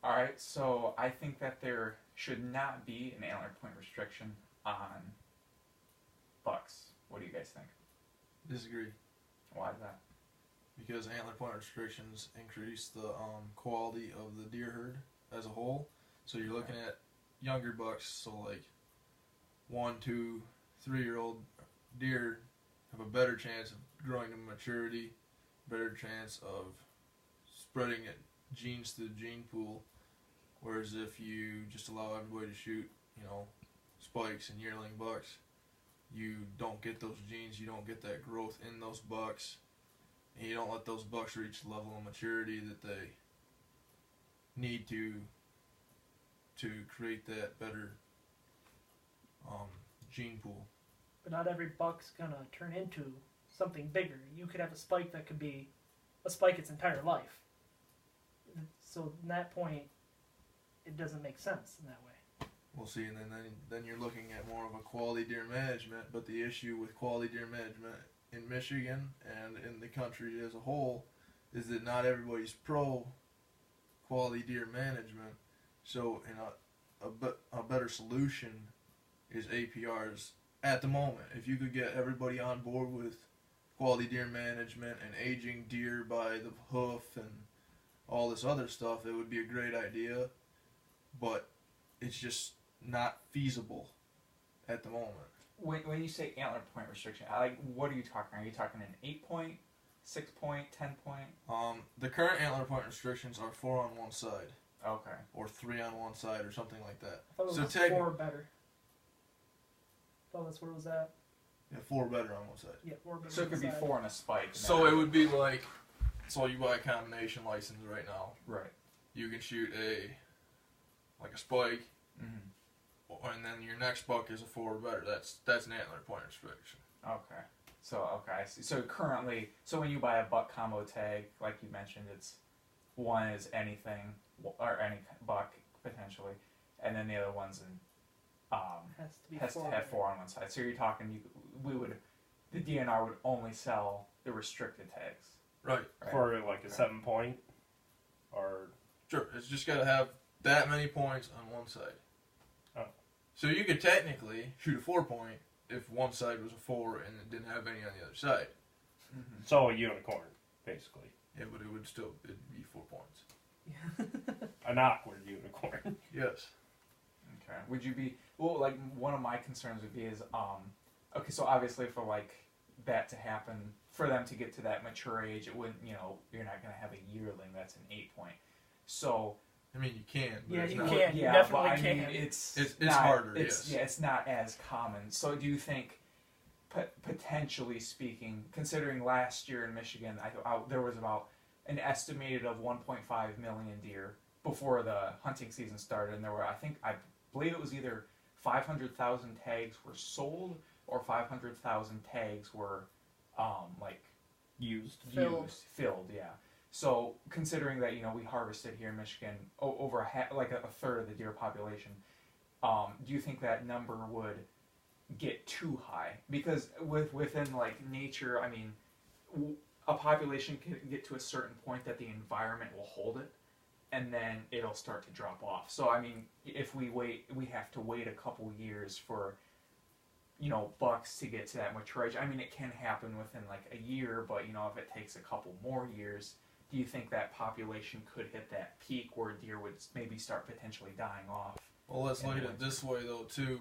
Alright, so I think that there should not be an antler point restriction on bucks. What do you guys think? Disagree. Why is that? Because antler point restrictions increase the quality of the deer herd as a whole. So you're looking at younger bucks, so like 1, 2, 3-year-old deer have a better chance of growing to maturity, better chance of spreading genes to the gene pool. Whereas if you just allow everybody to shoot, spikes and yearling bucks, you don't get those genes, you don't get that growth in those bucks, and you don't let those bucks reach the level of maturity that they need to create that better gene pool. But not every buck's gonna turn into something bigger. You could have a spike that could be a spike its entire life. So at that point, it doesn't make sense in that way. We'll see, and then you're looking at more of a quality deer management. But the issue with quality deer management in Michigan and in the country as a whole is that not everybody's pro quality deer management. So, a better solution is APRs at the moment. If you could get everybody on board with quality deer management and aging deer by the hoof and all this other stuff, it would be a great idea, but it's just not feasible at the moment. When you say antler point restriction, what are you talking? Are you talking an 8-point, 6-point, 10-point? The current antler point restrictions are 4 on one side. Okay. Or 3 on one side, or something like that. I thought it was 4 better. I thought that's where it was at. Yeah, 4 better on one side. Yeah, 4 better. So it could be 4 on a spike. So it would be like, so you buy a combination license right now. Right. You can shoot a spike, and then your next buck is a 4 or better. That's an antler point restriction. Okay. So I see. So currently, when you buy a buck combo tag, like you mentioned, it's one is anything or any buck potentially, and then the other one's has to have 4 on one side. So you're talking the DNR would only sell the restricted tags. Right. For like a 7-point, or sure, it's just got to have that many points on one side. Oh. So you could technically shoot a 4-point if one side was a 4 and it didn't have any on the other side. Mm-hmm. So a unicorn, basically. Yeah, but it'd be 4 points. An awkward unicorn. Yes. Okay. Would you be like one of my concerns would be is okay, so obviously for like that to happen, for them to get to that mature age, it wouldn't, you're not going to have a yearling that's an 8-point. So I mean, you can. But yeah, it's you not. can. You yeah, definitely but can. I mean, it's not, harder. It's, yes. Yeah, it's not as common. So do you think, potentially speaking, considering last year in Michigan, there was about an estimated of 1.5 million deer before the hunting season started, and there were, I believe it was either 500,000 tags were sold or 500,000 tags were filled, yeah. So considering that we harvested here in Michigan over a third of the deer population, do you think that number would get too high? Because within nature, I mean, a population can get to a certain point that the environment will hold it, and then it'll start to drop off. So I mean, if we have to wait a couple years for bucks to get to that mature age. I mean, it can happen within a year, but if it takes a couple more years, do you think that population could hit that peak where deer would maybe start potentially dying off? Well, let's look at it this way though too,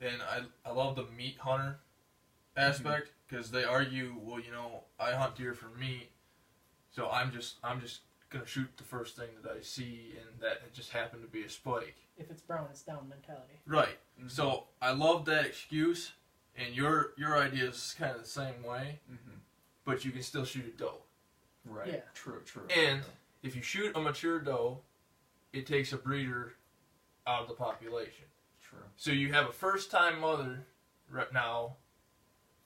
and I love the meat hunter aspect because they argue, well, I hunt deer for meat, so I'm just gonna shoot the first thing that I see, and that it just happened to be a spike. If it's brown, it's down mentality. Right. Mm-hmm. So I love that excuse, and your idea is kind of the same way, but you can still shoot a doe. Right. Yeah. True. And if you shoot a mature doe, it takes a breeder out of the population. True. So you have a first-time mother right now,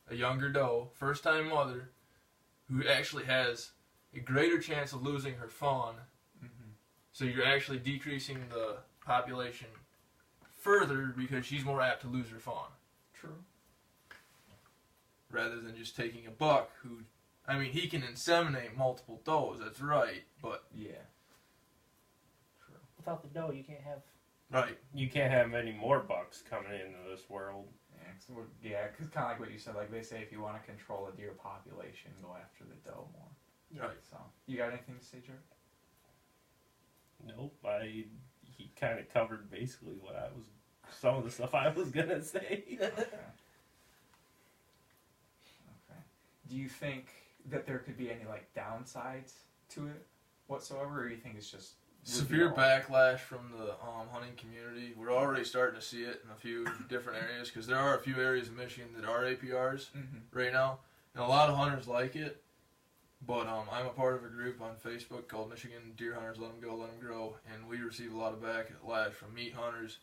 a younger doe, first-time mother, who actually has a greater chance of losing her fawn. So you're actually decreasing the population further because she's more apt to lose her fawn. True. Rather than just taking a buck who, I mean, he can inseminate multiple does, that's right, but... Yeah. True. without the doe, you can't have. Right. You can't have any more bucks coming into this world. Yeah, because kind of like what you said, like they say if you want to control a deer population, go after the doe more. Yeah. Right. So, you got anything to say, Jared? Nope. He kind of covered basically some of the stuff I was gonna say. Okay. Do you think that there could be any like downsides to it whatsoever, or you think it's just Severe backlash from the hunting community? We're already starting to see it in a few different areas, because there are a few areas in Michigan that are APRs right now, and a lot of hunters like it. But I'm a part of a group on Facebook called Michigan Deer Hunters Let Them Go, Let Them Grow, and we receive a lot of backlash from meat hunters.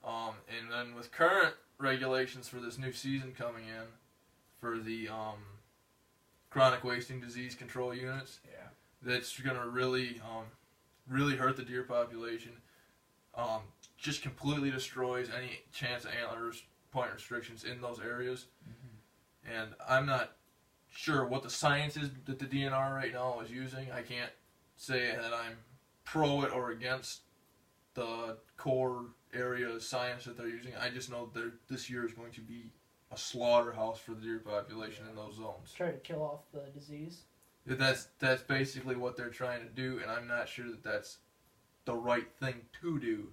And then with current regulations for this new season coming in for the chronic wasting disease control units, Yeah. that's going to really hurt the deer population. Just completely destroys any chance of antler point restrictions in those areas. And I'm not sure what the science is that the DNR right now is using. I can't say that I'm pro it or against the core area science that they're using. I just know that this year is going to be a slaughterhouse for the deer population in those zones. Try to kill off the disease. That's basically what they're trying to do, and I'm not sure that that's the right thing to do.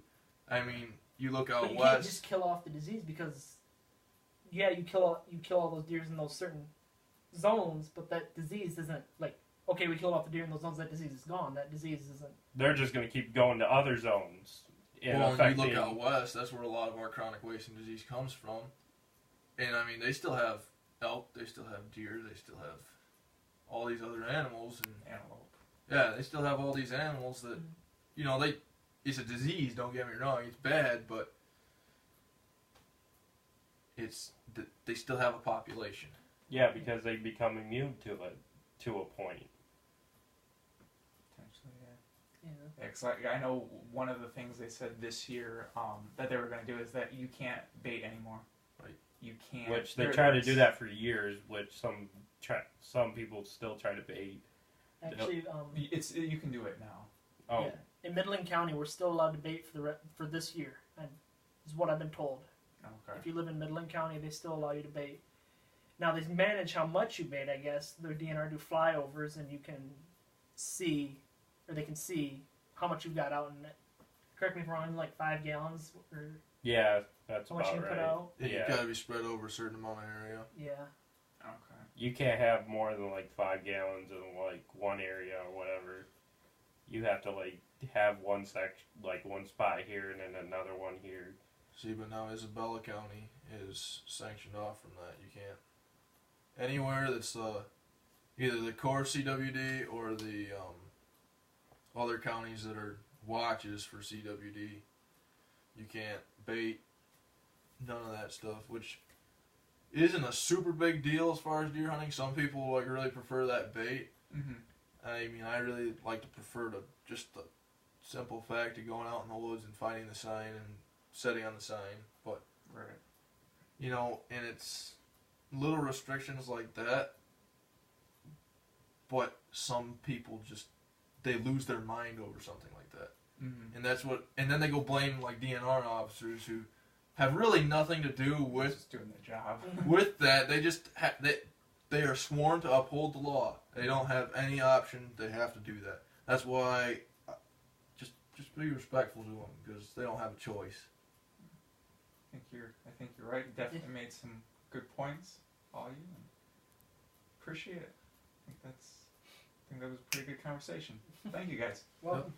I mean, you look out But you west. can't just kill off the disease, because yeah, you kill all those deers in those certain zones, but that disease isn't like, okay, we killed off the deer in those zones, that disease is gone. That disease isn't. They're just going to keep going to other zones. Well, when you look out west, that's where a lot of our chronic wasting disease comes from. And I mean, they still have elk, they still have deer, they still have all these other animals, and Antelope. yeah, they still have all these animals that, you know, it's a disease. Don't get me wrong, it's bad, but they still have a population. Yeah, because they become immune to it to a point. Potentially, yeah. Yeah. Yeah, 'cause I know one of the things they said this year that they were going to do is that you can't bait anymore. Right. You can't. Which they try to do that for years, which some people still try to bait. Actually, You can do it now. Oh, yeah, in Midland County, we're still allowed to bait for this year. Is what I've been told. Okay. If you live in Midland County, they still allow you to bait. Now they manage how much you bait, I guess. Their DNR do flyovers, and you can see, or they can see how much you've got out in it. Correct me if I'm wrong, like 5 gallons, or yeah, that's how much you about can put right. out. And Yeah. you've got to be spread over a certain amount of area. Yeah. Okay. You can't have more than like 5 gallons in like one area or whatever. You have to like have one section, like one spot here and then another one here. See, but now Isabella County is sanctioned off from that. You can't anywhere that's either the core CWD or the other counties that are watches for CWD. You can't bait, none of that stuff, which isn't a super big deal as far as deer hunting. Some people like really prefer that bait. I mean, I really like to prefer just the simple fact of going out in the woods and finding the sign and setting on the sign. But Right. you know, and it's little restrictions like that, but some people just, they lose their mind over something like that. And that's what, and then they go blame like DNR officers who have really nothing to do with Just doing the job. with that. They just they are sworn to uphold the law. They don't have any option. They have to do that. That's why just be respectful to them, because they don't have a choice. I think you're right. Definitely made some good points, all you. And appreciate it. I think that was a pretty good conversation. Thank you guys. Well, Yep.